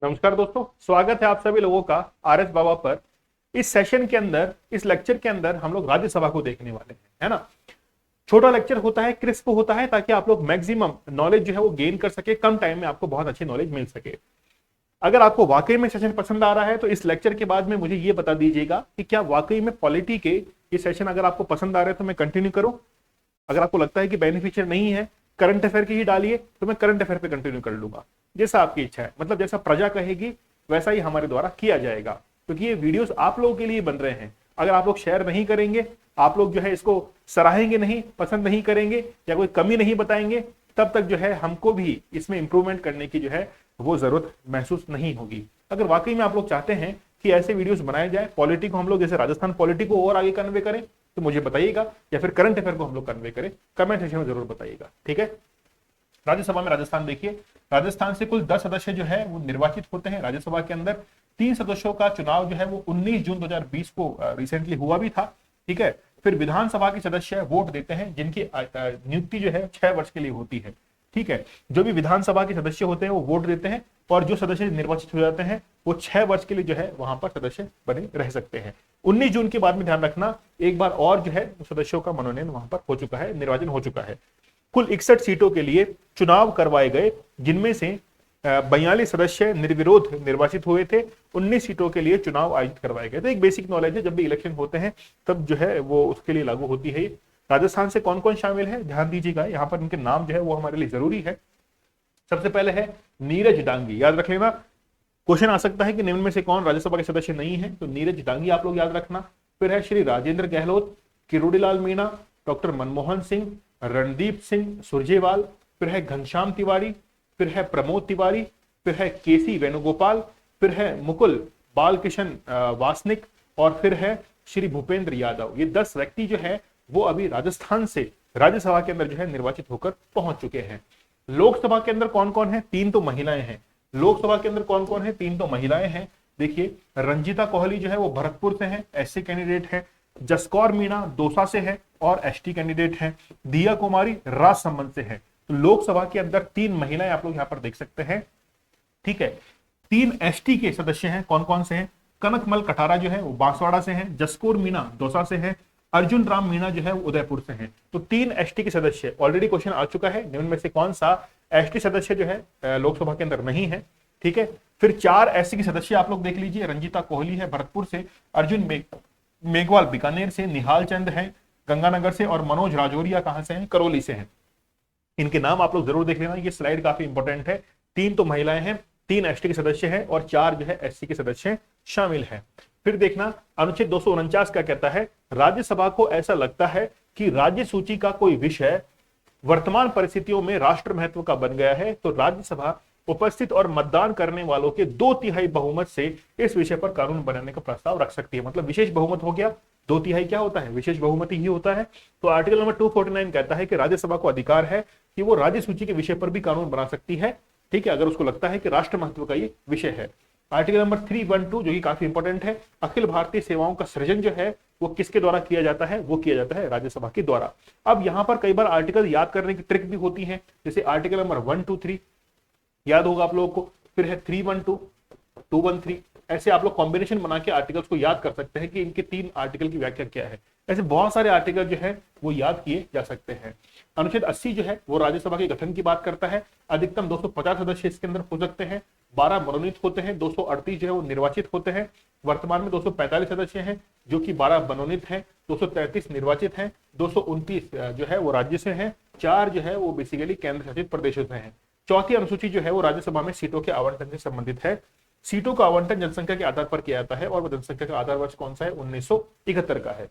नमस्कार दोस्तों, स्वागत है आप सभी लोगों का आर एस बाबा पर। इस सेशन के अंदर, इस लेक्चर के अंदर हम लोग राज्यसभा को देखने वाले हैं, है ना। छोटा लेक्चर होता है, क्रिस्प होता है, ताकि आप लोग मैक्सिमम नॉलेज जो है वो गेन कर सके, कम टाइम में आपको बहुत अच्छी नॉलेज मिल सके। अगर आपको वाकई में सेशन पसंद आ रहा है तो इस लेक्चर के बाद में मुझे ये बता दीजिएगा कि क्या वाकई में पॉलिटी के ये सेशन अगर आपको पसंद आ रहे हैं तो मैं कंटिन्यू करूं। अगर आपको लगता है कि बेनिफिशियल नहीं है, करंट अफेयर की ही डालिए, तो मैं करंट अफेयर पे कंटिन्यू कर लूंगा। जैसा आपकी इच्छा है, मतलब जैसा प्रजा कहेगी वैसा ही हमारे द्वारा किया जाएगा, क्योंकि ये वीडियोस आप लोगों के लिए बन रहे हैं। अगर आप लोग शेयर नहीं करेंगे, आप लोग जो है इसको सराहेंगे नहीं, पसंद नहीं करेंगे या कोई कमी नहीं बताएंगे, तब तक जो है हमको भी इसमें इंप्रूवमेंट करने की जो है वो जरूरत महसूस नहीं होगी। अगर वाकई में आप लोग चाहते हैं कि ऐसे वीडियोस बनाए जाए, पॉलिटी को हम लोग जैसे राजस्थान पॉलिटी को और आगे कन्वे करें, तो मुझे बताइएगा, या फिर करंट अफेयर को हम लोग कन्वे करें, कमेंट सेक्शन में जरूर बताइएगा, ठीक है। राज्यसभा में राजस्थान देखिए, राजस्थान से कुल 10 सदस्य जो है वो निर्वाचित होते हैं राज्यसभा के अंदर। 3 सदस्यों का चुनाव जो है वो 19 जून 2020 को रिसेंटली हुआ भी था, ठीक है। फिर विधानसभा के सदस्य वोट देते हैं, जिनकी नियुक्ति जो है 6 वर्ष के लिए होती है, ठीक है। जो भी विधानसभा के सदस्य होते हैं वो वोट देते हैं, और जो सदस्य निर्वाचित हो जाते हैं वो 6 वर्ष के लिए जो है वहां पर सदस्य बने रह सकते हैं। 19 जून के बाद में ध्यान रखना, एक बार और जो है सदस्यों का मनोनयन वहां पर हो चुका है, निर्वाचन हो चुका है। कुल 61 सीटों के लिए चुनाव करवाए गए, जिनमें से 42 सदस्य निर्विरोध निर्वाचित हुए थे। 19 सीटों के लिए चुनाव आयोजित करवाए गए। तो एक बेसिक नॉलेज है, जब भी इलेक्शन होते हैं तब जो है वो उसके लिए लागू होती है। राजस्थान से कौन कौन शामिल है ध्यान दीजिएगा, यहाँ पर इनके नाम जो है वो हमारे लिए जरूरी है। सबसे पहले है नीरज डांगी, याद रख लेना, क्वेश्चन आ सकता है कि निम्न में से कौन राज्यसभा के सदस्य नहीं है, तो नीरज डांगी आप लोग याद रखना। फिर है श्री राजेंद्र गहलोत, किरोड़ीलाल मीणा, डॉक्टर मनमोहन सिंह, रणदीप सिंह सुरजेवाल, फिर है घनश्याम तिवारी, फिर है प्रमोद तिवारी, फिर है केसी वेणुगोपाल, फिर है मुकुल बालकिशन वासनिक, और फिर है श्री भूपेंद्र यादव। ये 10 व्यक्ति जो है वो अभी राजस्थान से राज्यसभा के अंदर जो है निर्वाचित होकर पहुंच चुके हैं। लोकसभा के अंदर कौन कौन है, 3 तो महिलाएं हैं। लोकसभा के अंदर कौन कौन है, 3 तो महिलाएं हैं। देखिए, रंजीता कोहली जो है वो भरतपुर से है, एससी कैंडिडेट है। जसकौर मीणा दौसा से है और एसटी कैंडिडेट है। दिया कुमारी राजसमंद से है। तो लोकसभा के अंदर 3 महिलाएं आप लोग यहां पर देख सकते हैं, ठीक है। 3 एसटी के सदस्य हैं, कौन कौन से हैं, कनकमल कटारा जो है वो बांसवाड़ा से है, जसकौर मीणा दौसा से है, अर्जुन राम मीणा जो है वो उदयपुर से हैं। तो 3 एसटी के सदस्य, ऑलरेडी क्वेश्चन आ चुका है, निम्न में से कौन सा एसटी सदस्य जो है लोकसभा के अंदर नहीं है, ठीक है। फिर 4 एससी के सदस्य आप लोग देख लीजिए, रंजीता कोहली है भरतपुर से, अर्जुन मेघवाल बीकानेर से, निहाल चंद है गंगानगर से, और मनोज राजौरिया कहां से हैं, करौली से हैं। इनके नाम आप लोग जरूर देख लेना, ये स्लाइड काफी इंपॉर्टेंट है। 3 तो महिलाएं हैं, 3 एसटी के सदस्य हैं, और 4 जो है एससी के सदस्य शामिल हैं। फिर देखना, अनुच्छेद 249 क्या कहता है, राज्यसभा को ऐसा लगता है कि राज्य सूची का कोई विषय वर्तमान परिस्थितियों में राष्ट्र महत्व का बन गया है, तो राज्यसभा उपस्थित और मतदान करने वालों के 2/3 बहुमत से इस विषय पर कानून बनाने का प्रस्ताव रख सकती है। मतलब विशेष बहुमत हो गया, 2/3 क्या होता है, विशेष बहुमत ही होता है। तो आर्टिकल नंबर 249 कहता है कि राज्यसभा को अधिकार है कि वो राज्य सूची के विषय पर भी कानून बना सकती है, ठीक है, अगर उसको लगता है कि राष्ट्र महत्व का ये विषय है। आर्टिकल नंबर 312 जो कि काफी इंपॉर्टेंट है, अखिल भारतीय सेवाओं का सृजन जो है वो किसके द्वारा किया जाता है, वो किया जाता है राज्यसभा के द्वारा। अब यहां पर कई बार आर्टिकल याद करने की ट्रिक भी होती है, जैसे आर्टिकल नंबर 123 याद होगा आप लोगों को, फिर है 312, 213, ऐसे आप लोग कॉम्बिनेशन बना के आर्टिकल्स को याद कर सकते हैं कि इनके 3 आर्टिकल की व्याख्या क्या है। ऐसे बहुत सारे आर्टिकल जो है वो याद किए जा सकते हैं। अनुच्छेद 80 जो है वो राज्यसभा के गठन की बात करता है। अधिकतम 250 सदस्य इसके अंदर हो सकते हैं, 12 मनोनीत होते हैं, 238 जो है वो निर्वाचित होते हैं। वर्तमान में 245 सदस्य हैं, जो कि 12 मनोनीत हैं, 233 निर्वाचित हैं, 229 जो है वो राज्य से हैं, 4 जो है वो बेसिकली केंद्र शासित प्रदेशों से हैं। चौथी अनुसूची जो है वो राज्यसभा में सीटों के आवंटन से संबंधित है। सीटों का आवंटन जनसंख्या के आधार पर किया जाता है, और वह जनसंख्या का आधार वर्ष कौन सा है, 1971 का है,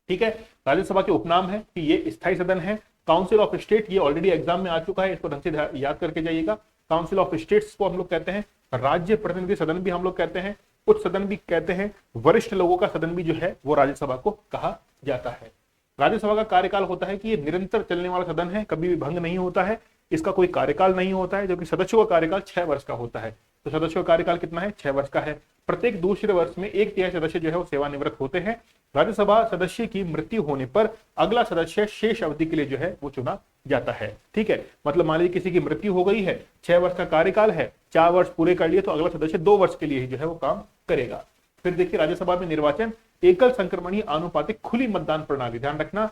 ठीक है। राज्यसभा के उपनाम है कि ये स्थायी सदन है। काउंसिल ऑफ स्टेट, ये ऑलरेडी एग्जाम में आ चुका है, इसको ढंग से याद करके जाइएगा। काउंसिल ऑफ स्टेट्स को हम लोग कहते हैं, राज्य प्रतिनिधि सदन भी हम लोग कहते हैं, उच्च सदन भी कहते हैं, वरिष्ठ लोगों का सदन भी जो है वो राज्यसभा को कहा जाता है। राज्यसभा का कार्यकाल होता है कि ये निरंतर चलने वाला सदन है, कभी भी भंग नहीं होता है, इसका कोई कार्यकाल नहीं होता है, जबकि सदस्यों का कार्यकाल 6 वर्ष का होता है। तो सदस्यों का कार्यकाल कितना है, 6 वर्ष का है। प्रत्येक दूसरे वर्ष में 1/3 सदस्य जो है वो सेवानिवृत्त होते हैं। राज्यसभा सदस्य की मृत्यु होने पर अगला सदस्य शेष अवधि के लिए जो है वो चुना जाता है। ठीक है, मतलब मान लीजिए किसी की मृत्यु हो गई है, 6 वर्ष का कार्यकाल है, 4 वर्ष पूरे कर लिए, तो अगला सदस्य 2 वर्ष के लिए ही जो है वो काम करेगा। फिर देखिए राज्यसभा में निर्वाचन एकल संक्रमणीय आनुपातिक खुली मतदान प्रणाली, ध्यान रखना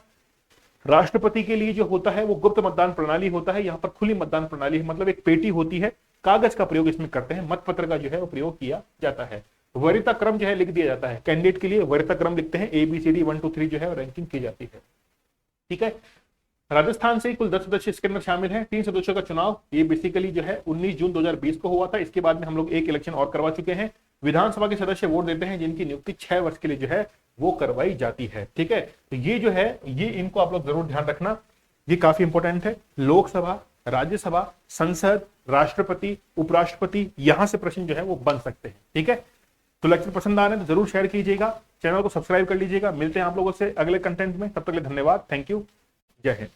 राष्ट्रपति के लिए जो होता है वो गुप्त मतदान प्रणाली होता है, यहाँ पर खुली मतदान प्रणाली है, मतलब एक पेटी होती है, कागज का प्रयोग इसमें करते हैं, मतपत्र का जो है वो प्रयोग किया जाता है। वरीयता क्रम जो है लिख दिया जाता है, कैंडिडेट के लिए वरीयता क्रम लिखते हैं, ABCD 1 2 3 जो है रैंकिंग की जाती है। ठीक है, राजस्थान से कुल 10 सदस्य इसके अंदर शामिल हैं। 3 सदस्यों का चुनाव ये बेसिकली जो है 19 जून 2020 को हुआ था। इसके बाद में हम लोग एक इलेक्शन और करवा चुके हैं। विधानसभा के सदस्य वोट देते हैं जिनकी नियुक्ति 6 वर्ष के लिए जो है वो करवाई जाती है। ठीक है, तो ये जो है ये इनको आप लोग जरूर ध्यान रखना, ये काफी इंपॉर्टेंट है। लोकसभा, राज्यसभा, संसद, राष्ट्रपति, उपराष्ट्रपति, यहां से प्रश्न जो है वो बन सकते हैं। ठीक है, तो लेक्चर पसंद आ रहे हैं तो जरूर शेयर कीजिएगा, चैनल को सब्सक्राइब कर लीजिएगा। मिलते हैं आप लोगों से अगले कंटेंट में, तब तक के लिए धन्यवाद, थैंक यू, जय हिंद।